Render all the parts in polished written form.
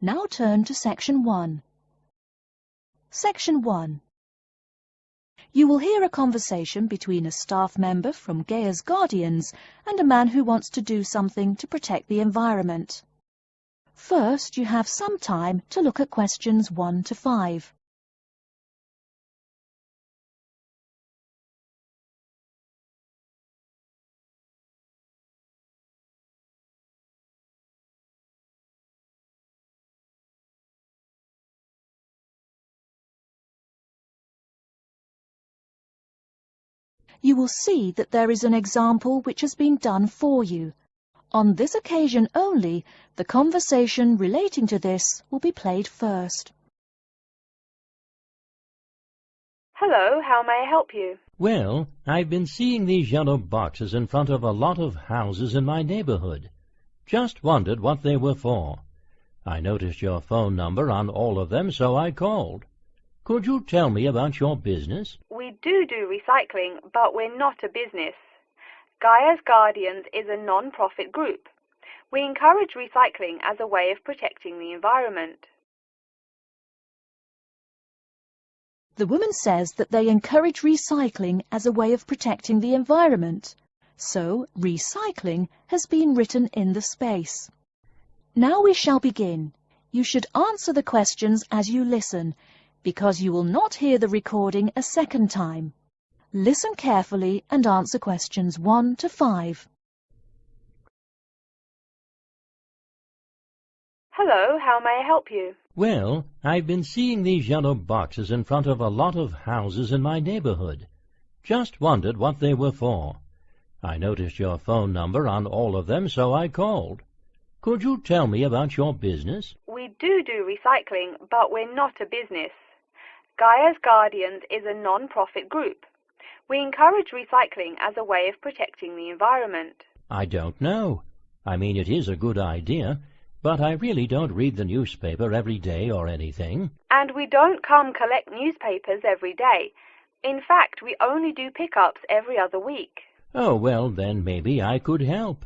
Now turn to Section 1. Section 1. You will hear a conversation between a staff member from Gaia's Guardians and a man who wants to do something to protect the environment. First, you have some time to look at questions 1 to 5. You will see that there is an example which has been done for you. On this occasion only, the conversation relating to this will be played first. Hello, how may I help you? Well, I've been seeing these yellow boxes in front of a lot of houses in my neighborhood. Just wondered what they were for. I noticed your phone number on all of them, so I called. Could you tell me about your business? We do recycling, but we're not a business. Gaia's Guardians is a non-profit group. We encourage recycling as a way of protecting the environment. The woman says that they encourage recycling as a way of protecting the environment. So, recycling has been written in the space. Now we shall begin. You should answer the questions as you listen, because you will not hear the recording a second time. Listen carefully and answer questions 1 to 5. Hello, how may I help you? Well, I've been seeing these yellow boxes in front of a lot of houses in my neighborhood. Just wondered what they were for. I noticed your phone number on all of them, so I called. Could you tell me about your business? We do recycling, but we're not a business. Gaia's Guardians is a non-profit group. We encourage recycling as a way of protecting the environment. I don't know. I mean, it is a good idea, but I really don't read the newspaper every day or anything. And we don't come collect newspapers every day. In fact, we only do pickups every other week. Oh, well, then maybe I could help.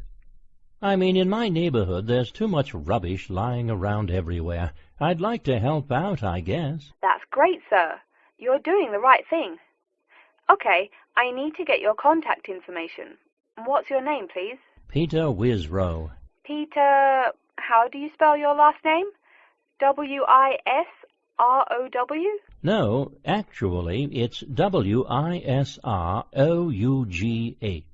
I mean, in my neighborhood there's too much rubbish lying around everywhere. I'd like to help out, I guess. That's great, sir. You're doing the right thing. Okay, I need to get your contact information. What's your name, please? Peter Wisrow. Peter, how do you spell your last name? W-I-S-R-O-W? No, actually, it's W-I-S-R-O-U-G-H.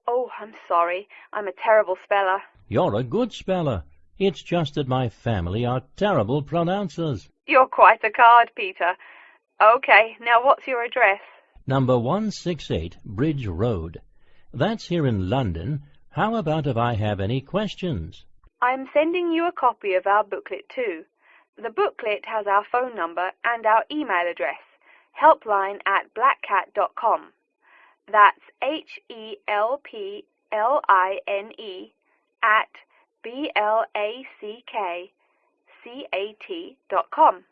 Oh, I'm sorry. I'm a terrible speller. You're a good speller. It's just that my family are terrible pronouncers. You're quite a card, Peter. Okay, now what's your address? Number 168 Bridge Road. That's here in London. How about if I have any questions? I'm sending you a copy of our booklet too. The booklet has our phone number and our email address, helpline@blackcat.com. That's HELPLINE at BLACKCAT.com.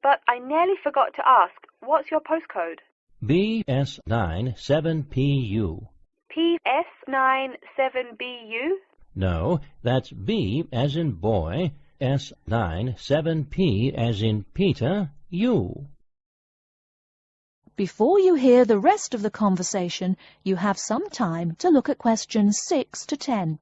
But I nearly forgot to ask, what's your postcode? BS97PU. PS97BU? No, that's B as in boy, S97P as in Peter, U. Before you hear the rest of the conversation, you have some time to look at questions 6 to 10.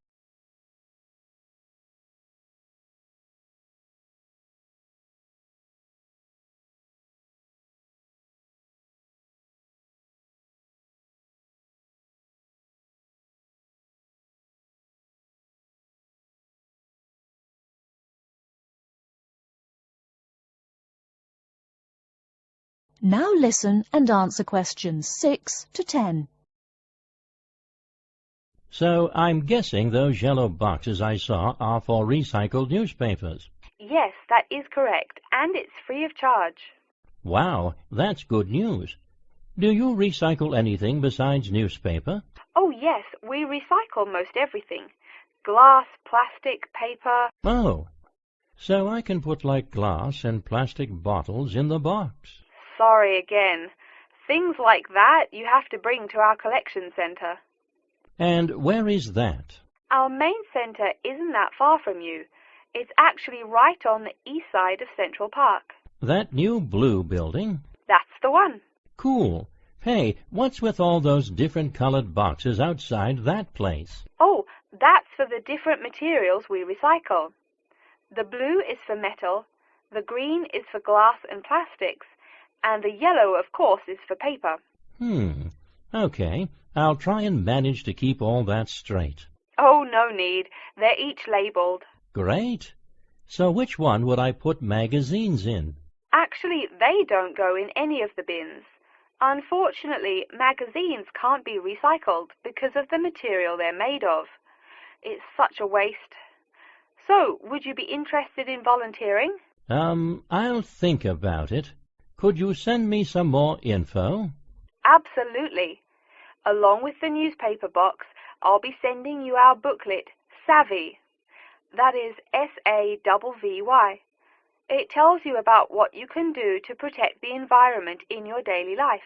Now listen and answer questions 6 to 10. So I'm guessing those yellow boxes I saw are for recycled newspapers. Yes, that is correct, and it's free of charge. Wow, that's good news. Do you recycle anything besides newspaper? Oh yes, we recycle most everything. Glass, plastic, paper. Oh, so I can put like glass and plastic bottles in the box. Sorry again. Things like that you have to bring to our collection centre. And where is that? Our main centre isn't that far from you. It's actually right on the east side of Central Park. That new blue building? That's the one. Cool. Hey, what's with all those different colored boxes outside that place? Oh, that's for the different materials we recycle. The blue is for metal, the green is for glass and plastics, and the yellow, of course, is for paper. Okay. I'll try and manage to keep all that straight. Oh, no need. They're each labelled. Great. So which one would I put magazines in? Actually, they don't go in any of the bins. Unfortunately, magazines can't be recycled because of the material they're made of. It's such a waste. So, would you be interested in volunteering? I'll think about it. Could you send me some more info? Absolutely. Along with the newspaper box, I'll be sending you our booklet, Savvy. That is SAVVY. It tells you about what you can do to protect the environment in your daily life.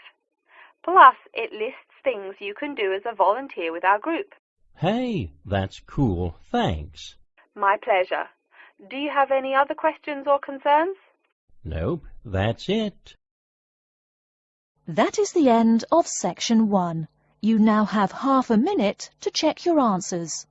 Plus, it lists things you can do as a volunteer with our group. Hey, that's cool. Thanks. My pleasure. Do you have any other questions or concerns? Nope, that's it. That is the end of section 1. You now have half a minute to check your answers.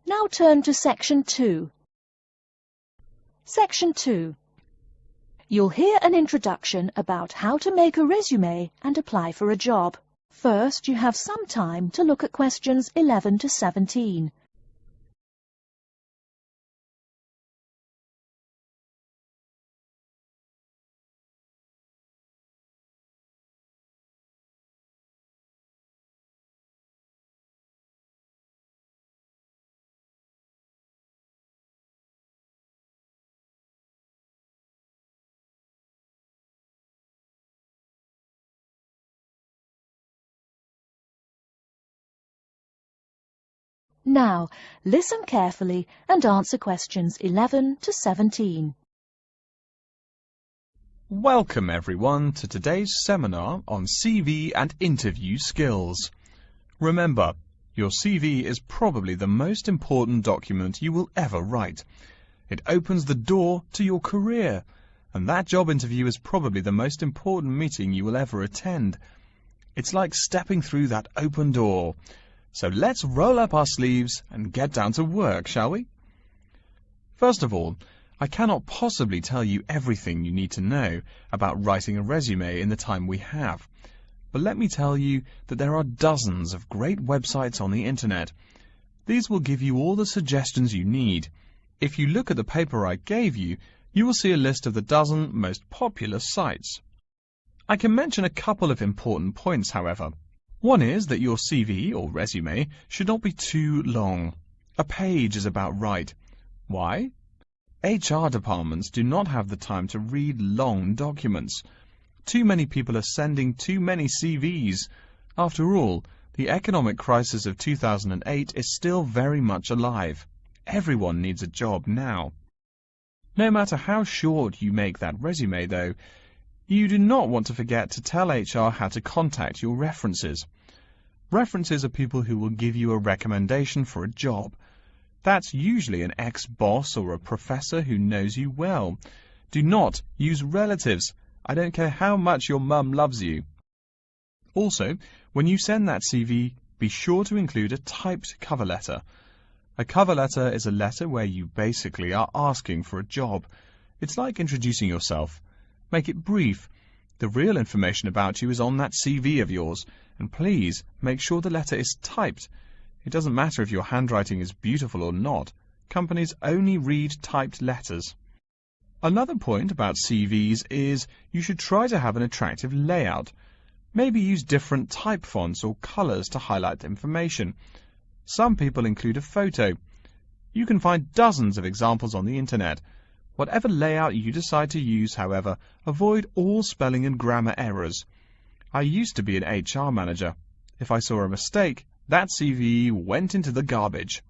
Now turn to section 2. Section 2. You'll hear an introduction about how to make a resume and apply for a job. First, you have some time to look at questions 11 to 17. Now, listen carefully and answer questions 11 to 17. Welcome everyone to today's seminar on CV and interview skills. Remember, your CV is probably the most important document you will ever write. It opens the door to your career, and that job interview is probably the most important meeting you will ever attend. It's like stepping through that open door. So let's roll up our sleeves and get down to work, shall we? First of all, I cannot possibly tell you everything you need to know about writing a resume in the time we have. But let me tell you that there are dozens of great websites on the internet. These will give you all the suggestions you need. If you look at the paper I gave you, you will see a list of the dozen most popular sites. I can mention a couple of important points, however. One is that your CV or resume should not be too long. A page is about right. Why? HR departments do not have the time to read long documents. Too many people are sending too many CVs. After all, the economic crisis of 2008 is still very much alive. Everyone needs a job now. No matter how short you make that resume, though, you do not want to forget to tell HR how to contact your references. References are people who will give you a recommendation for a job. That's usually an ex-boss or a professor who knows you well. Do not use relatives. I don't care how much your mum loves you. Also, when you send that CV, be sure to include a typed cover letter. A cover letter is a letter where you basically are asking for a job. It's like introducing yourself. Make it brief. The real information about you is on that CV of yours, and please make sure the letter is typed. It doesn't matter if your handwriting is beautiful or not. Companies only read typed letters. Another point about CVs is you should try to have an attractive layout. Maybe use different type fonts or colors to highlight information. Some people include a photo. You can find dozens of examples on the internet. Whatever layout you decide to use, however, avoid all spelling and grammar errors. I used to be an HR manager. If I saw a mistake, that CV went into the garbage.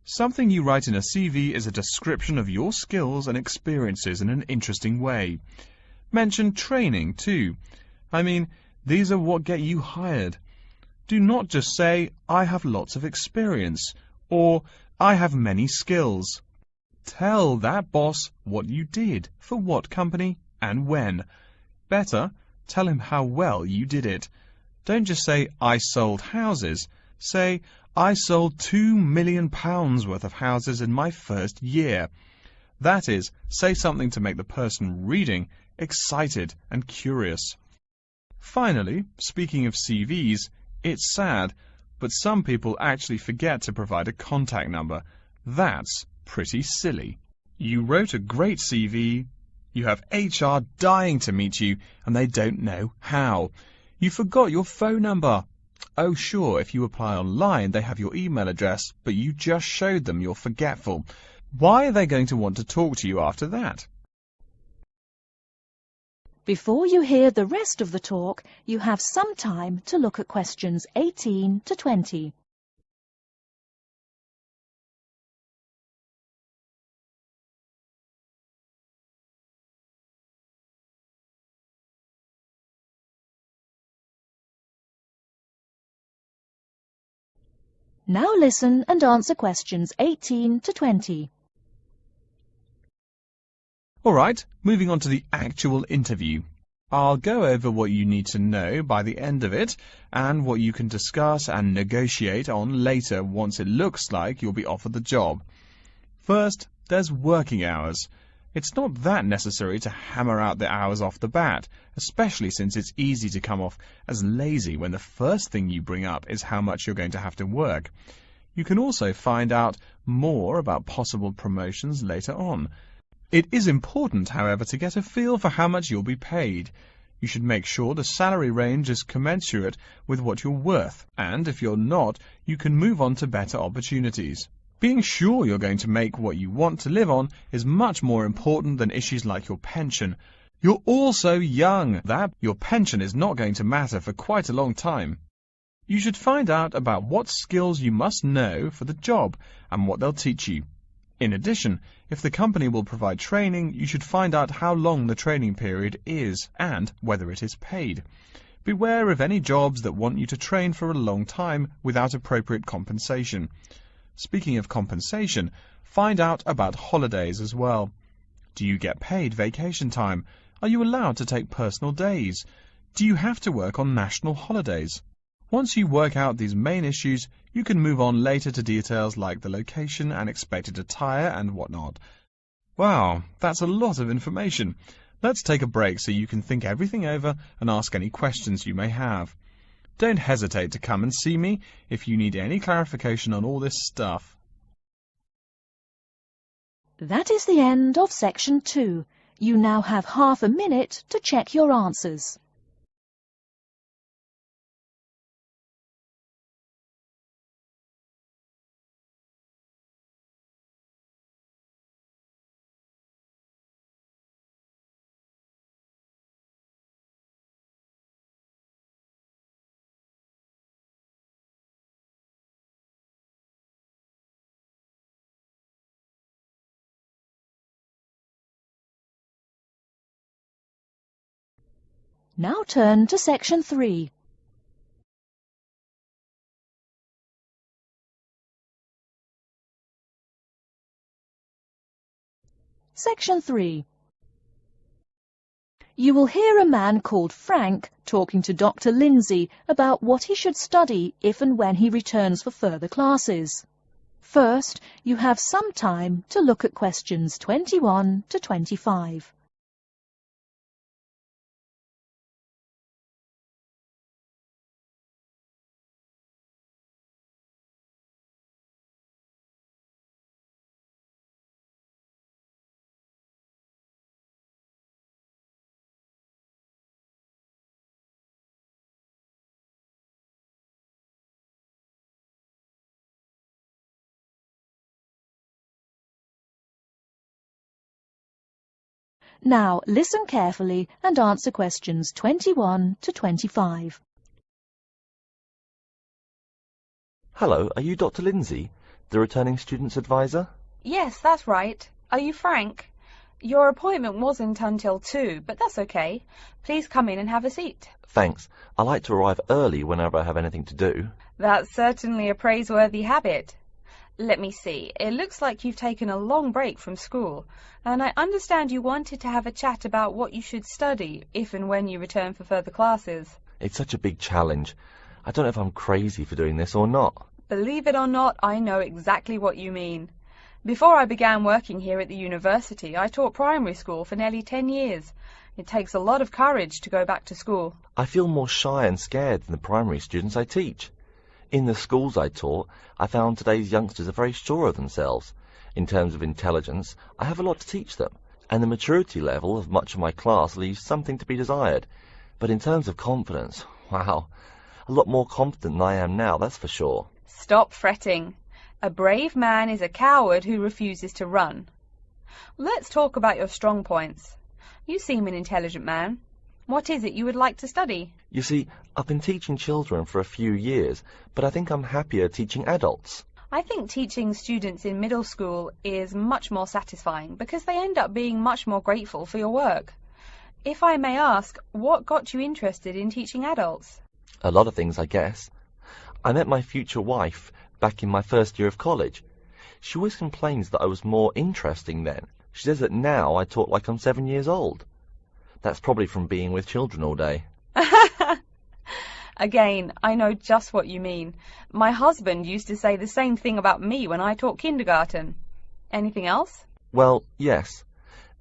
Something you write in a CV is a description of your skills and experiences in an interesting way. Mention training too. I mean, these are what get you hired. Do not just say, I have lots of experience, or I have many skills. Tell that boss what you did, for what company, and when. Better, tell him how well you did it. Don't just say, I sold houses. Say, I sold £2 million worth of houses in my first year. That is, say something to make the person reading excited and curious. Finally, speaking of CVs, it's sad, but some people actually forget to provide a contact number. That's pretty silly. You wrote a great CV, you have HR dying to meet you, and they don't know how. You forgot your phone number. Oh sure, if you apply online they have your email address, but you just showed them you're forgetful. Why are they going to want to talk to you after that? Before you hear the rest of the talk, you have some time to look at questions 18 to 20. Now listen and answer questions 18 to 20. Alright, moving on to the actual interview. I'll go over what you need to know by the end of it, and what you can discuss and negotiate on later once it looks like you'll be offered the job. First, there's working hours. It's not that necessary to hammer out the hours off the bat, especially since it's easy to come off as lazy when the first thing you bring up is how much you're going to have to work. You can also find out more about possible promotions later on. It is important, however, to get a feel for how much you'll be paid. You should make sure the salary range is commensurate with what you're worth, and if you're not, you can move on to better opportunities. Being sure you're going to make what you want to live on is much more important than issues like your pension. You're all so young that your pension is not going to matter for quite a long time. You should find out about what skills you must know for the job and what they'll teach you. In addition, if the company will provide training, you should find out how long the training period is and whether it is paid. Beware of any jobs that want you to train for a long time without appropriate compensation. Speaking of compensation, find out about holidays as well. Do you get paid vacation time? Are you allowed to take personal days? Do you have to work on national holidays? Once you work out these main issues, you can move on later to details like the location and expected attire and whatnot. Wow, that's a lot of information. Let's take a break so you can think everything over and ask any questions you may have. Don't hesitate to come and see me if you need any clarification on all this stuff. That is the end of section 2. You now have half a minute to check your answers. Now turn to section 3. Section 3. You will hear a man called Frank talking to Dr. Lindsay about what he should study if and when he returns for further classes. First, you have some time to look at questions 21 to 25. Now listen carefully and answer questions 21 to 25. Hello, are you Dr. Lindsay, the returning students advisor? Yes, that's right. Are you Frank? Your appointment wasn't until 2, but that's okay. Please come in and have a seat. Thanks. I like to arrive early whenever I have anything to do. That's certainly a praiseworthy habit. Let me see. It looks like you've taken a long break from school, and I understand you wanted to have a chat about what you should study if and when you return for further classes. It's such a big challenge. I don't know if I'm crazy for doing this or not. Believe it or not, I know exactly what you mean. Before I began working here at the university, I taught primary school for nearly 10 years. It takes a lot of courage to go back to school. I feel more shy and scared than the primary students I teach. In the schools I taught, I found today's youngsters are very sure of themselves. In terms of intelligence, I have a lot to teach them, and the maturity level of much of my class leaves something to be desired. But in terms of confidence, wow, a lot more confident than I am now, that's for sure. Stop fretting. A brave man is a coward who refuses to run. Let's talk about your strong points. You seem an intelligent man. What is it you would like to study? You see, I've been teaching children for a few years, but I think I'm happier teaching adults. I think teaching students in middle school is much more satisfying because they end up being much more grateful for your work. If I may ask, what got you interested in teaching adults? A lot of things, I guess. I met my future wife back in my first year of college. She always complains that I was more interesting then. She says that now I talk like I'm 7 years old. That's probably from being with children all day. Again, I know just what you mean. My husband used to say the same thing about me when I taught kindergarten. Anything else? Well, yes.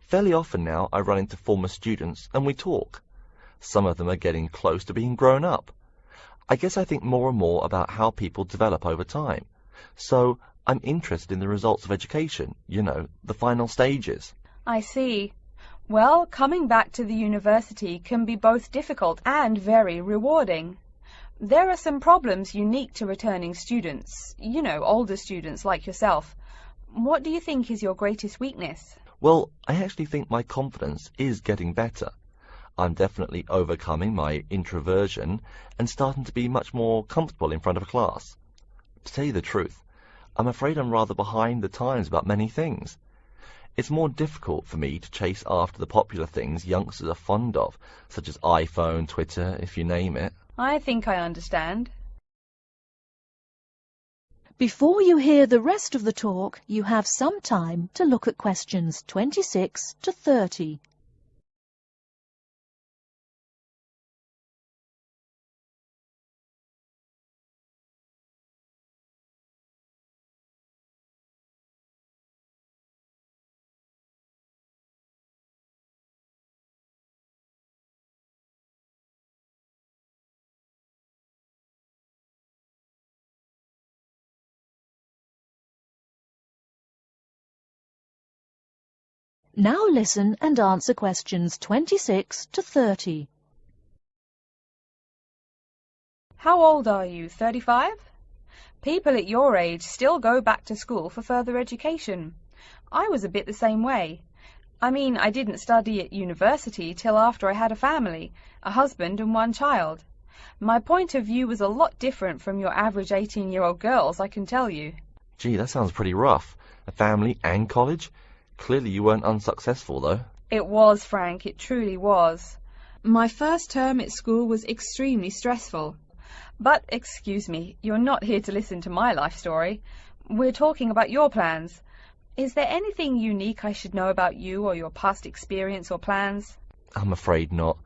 Fairly often now I run into former students and we talk. Some of them are getting close to being grown up. I guess I think more and more about how people develop over time. So I'm interested in the results of education, you know, the final stages. I see. Well, coming back to the university can be both difficult and very rewarding. There are some problems unique to returning students, you know, older students like yourself. What do you think is your greatest weakness? Well, I actually think my confidence is getting better. I'm definitely overcoming my introversion and starting to be much more comfortable in front of a class. To tell you the truth, I'm afraid I'm rather behind the times about many things. It's more difficult for me to chase after the popular things youngsters are fond of, such as iPhone, Twitter, if you name it. I think I understand. Before you hear the rest of the talk, you have some time to look at questions 26 to 30. Now listen and answer questions 26 to 30. How old are you, 35? People at your age still go back to school for further education. I was a bit the same way. I mean, I didn't study at university till after I had a family, a husband and one child. My point of view was a lot different from your average 18-year-old girls, I can tell you. Gee, that sounds pretty rough. A family and college? Clearly you weren't unsuccessful, though. It was, Frank, it truly was. My first term at school was extremely stressful. But, excuse me, you're not here to listen to my life story. We're talking about your plans. Is there anything unique I should know about you or your past experience or plans? I'm afraid not.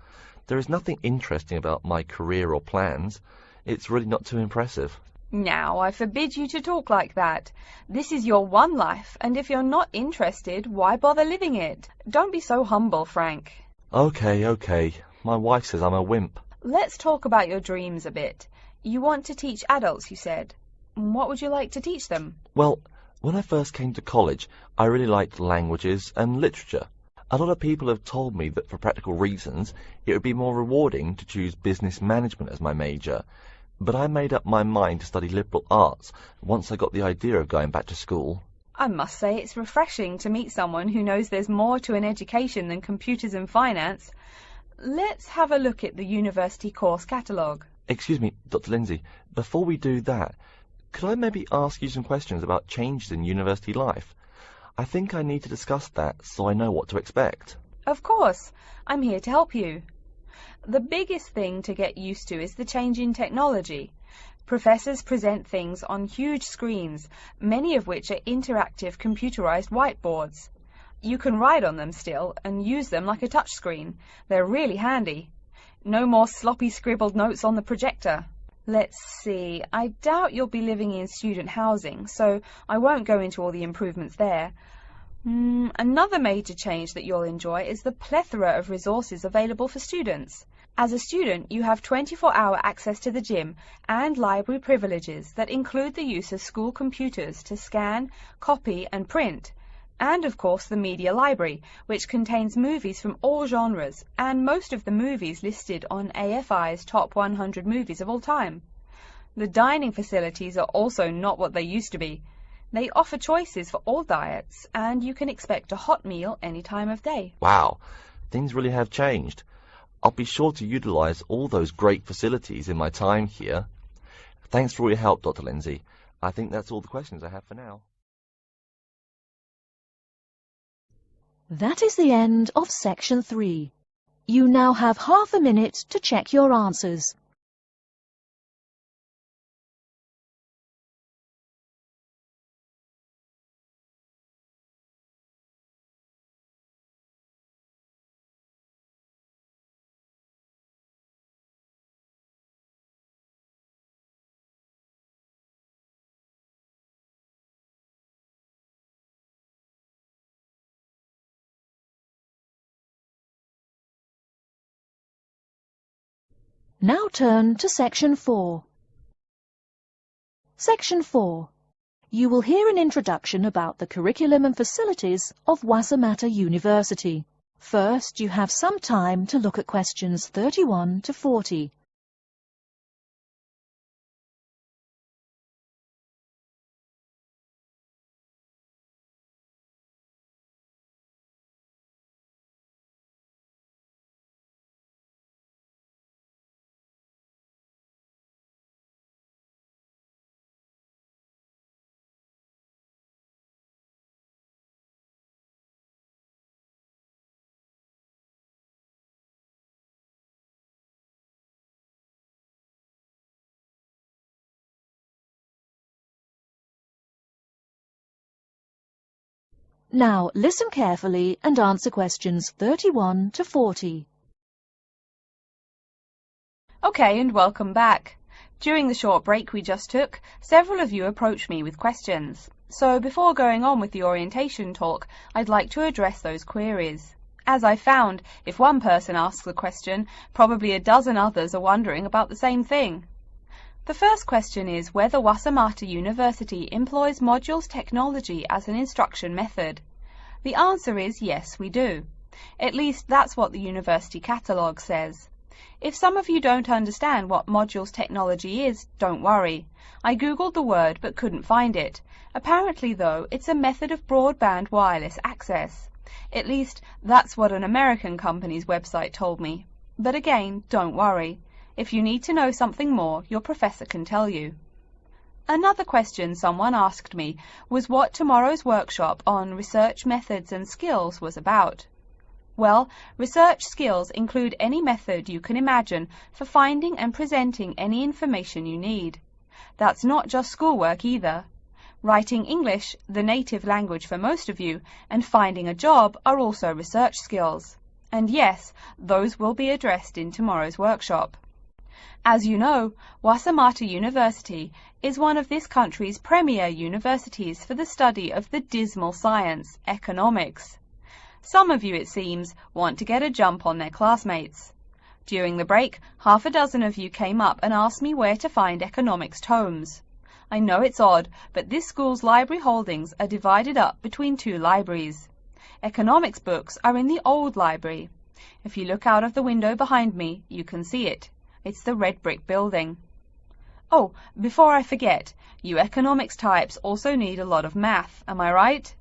There is nothing interesting about my career or plans. It's really not too impressive. Now, I forbid you to talk like that. This is your one life, and if you're not interested, why bother living it? Don't be so humble, Frank. Okay. My wife says I'm a wimp. Let's talk about your dreams a bit. You want to teach adults, you said. What would you like to teach them? Well, when I first came to college, I really liked languages and literature. A lot of people have told me that for practical reasons, it would be more rewarding to choose business management as my major. But I made up my mind to study liberal arts once I got the idea of going back to school. I must say it's refreshing to meet someone who knows there's more to an education than computers and finance. Let's have a look at the university course catalogue. Excuse me, Dr. Lindsay, before we do that, could I maybe ask you some questions about changes in university life? I think I need to discuss that so I know what to expect. Of course, I'm here to help you. The biggest thing to get used to is the change in technology. Professors present things on huge screens, many of which are interactive computerized whiteboards. You can write on them still and use them like a touchscreen. They're really handy. No more sloppy scribbled notes on the projector. Let's see, I doubt you'll be living in student housing, so I won't go into all the improvements there. Another major change that you'll enjoy is the plethora of resources available for students. As a student, you have 24-hour access to the gym and library privileges that include the use of school computers to scan, copy and print. And of course the media library, which contains movies from all genres and most of the movies listed on AFI's top 100 movies of all time. The dining facilities are also not what they used to be. They offer choices for all diets and you can expect a hot meal any time of day. Wow, things really have changed. I'll be sure to utilize all those great facilities in my time here. Thanks for all your help, Dr. Lindsay. I think that's all the questions I have for now. That is the end of section 3. You now have half a minute to check your answers. Now turn to section 4. Section 4. You will hear an introduction about the curriculum and facilities of Wassamata University. First, you have some time to look at questions 31 to 40. Now listen carefully and answer questions 31 to 40. Okay, and welcome back. During the short break we just took, several of you approached me with questions. So before going on with the orientation talk, I'd like to address those queries. As I found, if one person asks the question, probably a dozen others are wondering about the same thing. The first question is whether Wassamata University employs modules technology as an instruction method. The answer is yes, we do. At least that's what the university catalogue says. If some of you don't understand what modules technology is, don't worry. I googled the word but couldn't find it. Apparently, though, it's a method of broadband wireless access. At least that's what an American company's website told me. But again, don't worry. If you need to know something more, your professor can tell you. Another question someone asked me was what tomorrow's workshop on research methods and skills was about. Well, research skills include any method you can imagine for finding and presenting any information you need. That's not just schoolwork either. Writing English, the native language for most of you, and finding a job are also research skills. And yes, those will be addressed in tomorrow's workshop. As you know, Wassamata University is one of this country's premier universities for the study of the dismal science, economics. Some of you, it seems, want to get a jump on their classmates. During the break, half a dozen of you came up and asked me where to find economics tomes. I know it's odd, but this school's library holdings are divided up between two libraries. Economics books are in the old library. If you look out of the window behind me, you can see it. It's the red brick building. Oh, before I forget, you economics types also need a lot of math, am I right?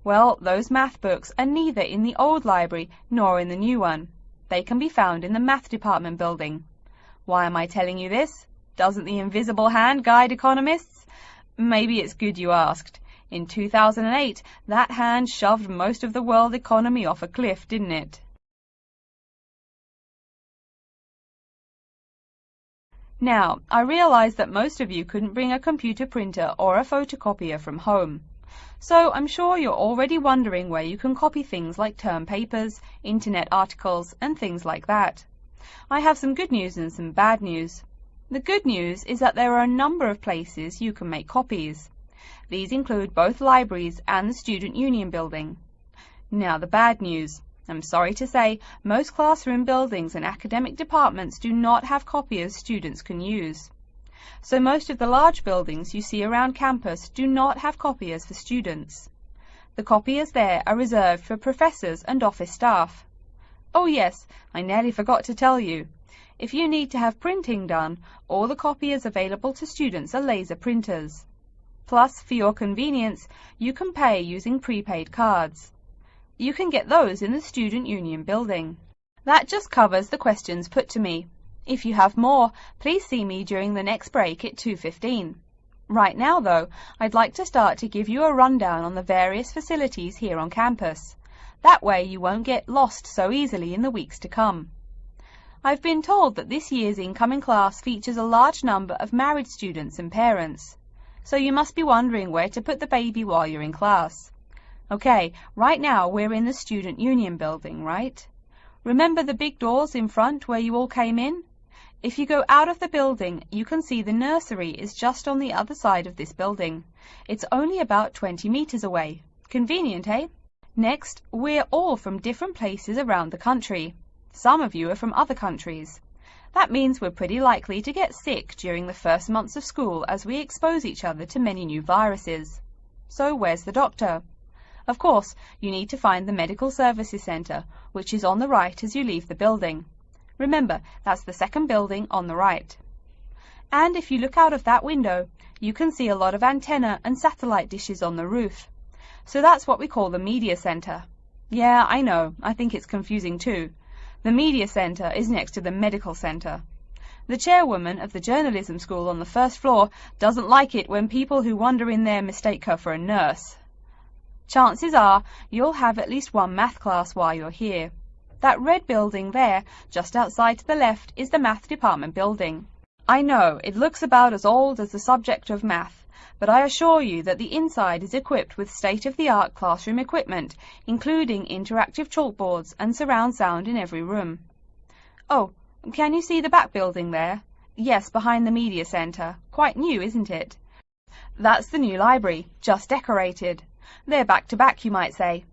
Well, those math books are neither in the old library nor in the new one. They can be found in the math department building. Why am I telling you this? Doesn't the invisible hand guide economists? Maybe it's good you asked. In 2008, that hand shoved most of the world economy off a cliff, didn't it? Now, I realize that most of you couldn't bring a computer printer or a photocopier from home. So I'm sure you're already wondering where you can copy things like term papers, internet articles, and things like that. I have some good news and some bad news. The good news is that there are a number of places you can make copies. These include both libraries and the Student Union building. Now the bad news. I'm sorry to say, most classroom buildings and academic departments do not have copiers students can use. So most of the large buildings you see around campus do not have copiers for students. The copiers there are reserved for professors and office staff. Oh yes, I nearly forgot to tell you. If you need to have printing done, all the copiers available to students are laser printers. Plus, for your convenience, you can pay using prepaid cards. You can get those in the Student Union building. That just covers the questions put to me. If you have more, please see me during the next break at 2:15. Right now, though, I'd like to start to give you a rundown on the various facilities here on campus. That way you won't get lost so easily in the weeks to come. I've been told that this year's incoming class features a large number of married students and parents. So you must be wondering where to put the baby while you're in class. Okay, right now we're in the Student Union building, right? Remember the big doors in front where you all came in? If you go out of the building, you can see the nursery is just on the other side of this building. It's only about 20 meters away. Convenient, eh? Next, we're all from different places around the country. Some of you are from other countries. That means we're pretty likely to get sick during the first months of school as we expose each other to many new viruses. So where's the doctor? Of course, you need to find the Medical Services Centre, which is on the right as you leave the building. Remember, that's the second building on the right. And if you look out of that window, you can see a lot of antenna and satellite dishes on the roof. So that's what we call the Media Centre. Yeah, I know, I think it's confusing too. The Media Centre is next to the Medical Centre. The chairwoman of the journalism school on the first floor doesn't like it when people who wander in there mistake her for a nurse. Chances are you'll have at least one math class while you're here. That red building there, just outside to the left, is the math department building. I know, it looks about as old as the subject of math, but I assure you that the inside is equipped with state-of-the-art classroom equipment, including interactive chalkboards and surround sound in every room. Oh, can you see the back building there? Yes, behind the Media Centre. Quite new, isn't it? That's the new library, just decorated. They're back to back, you might say.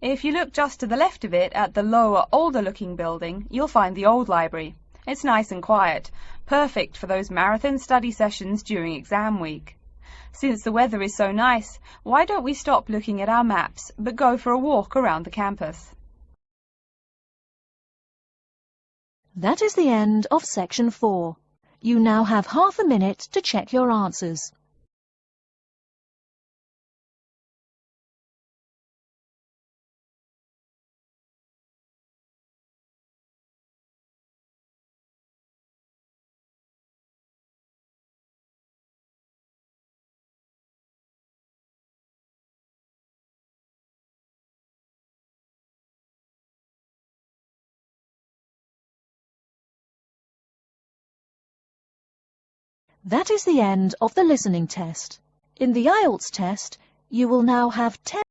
If you look just to the left of it at the lower, older-looking building, you'll find the old library. It's nice and quiet, perfect for those marathon study sessions during exam week. Since the weather is so nice, why don't we stop looking at our maps, but go for a walk around the campus? That is the end of section 4. You now have half a minute to check your answers. That is the end of the listening test. In the Ielts test, you will now have 10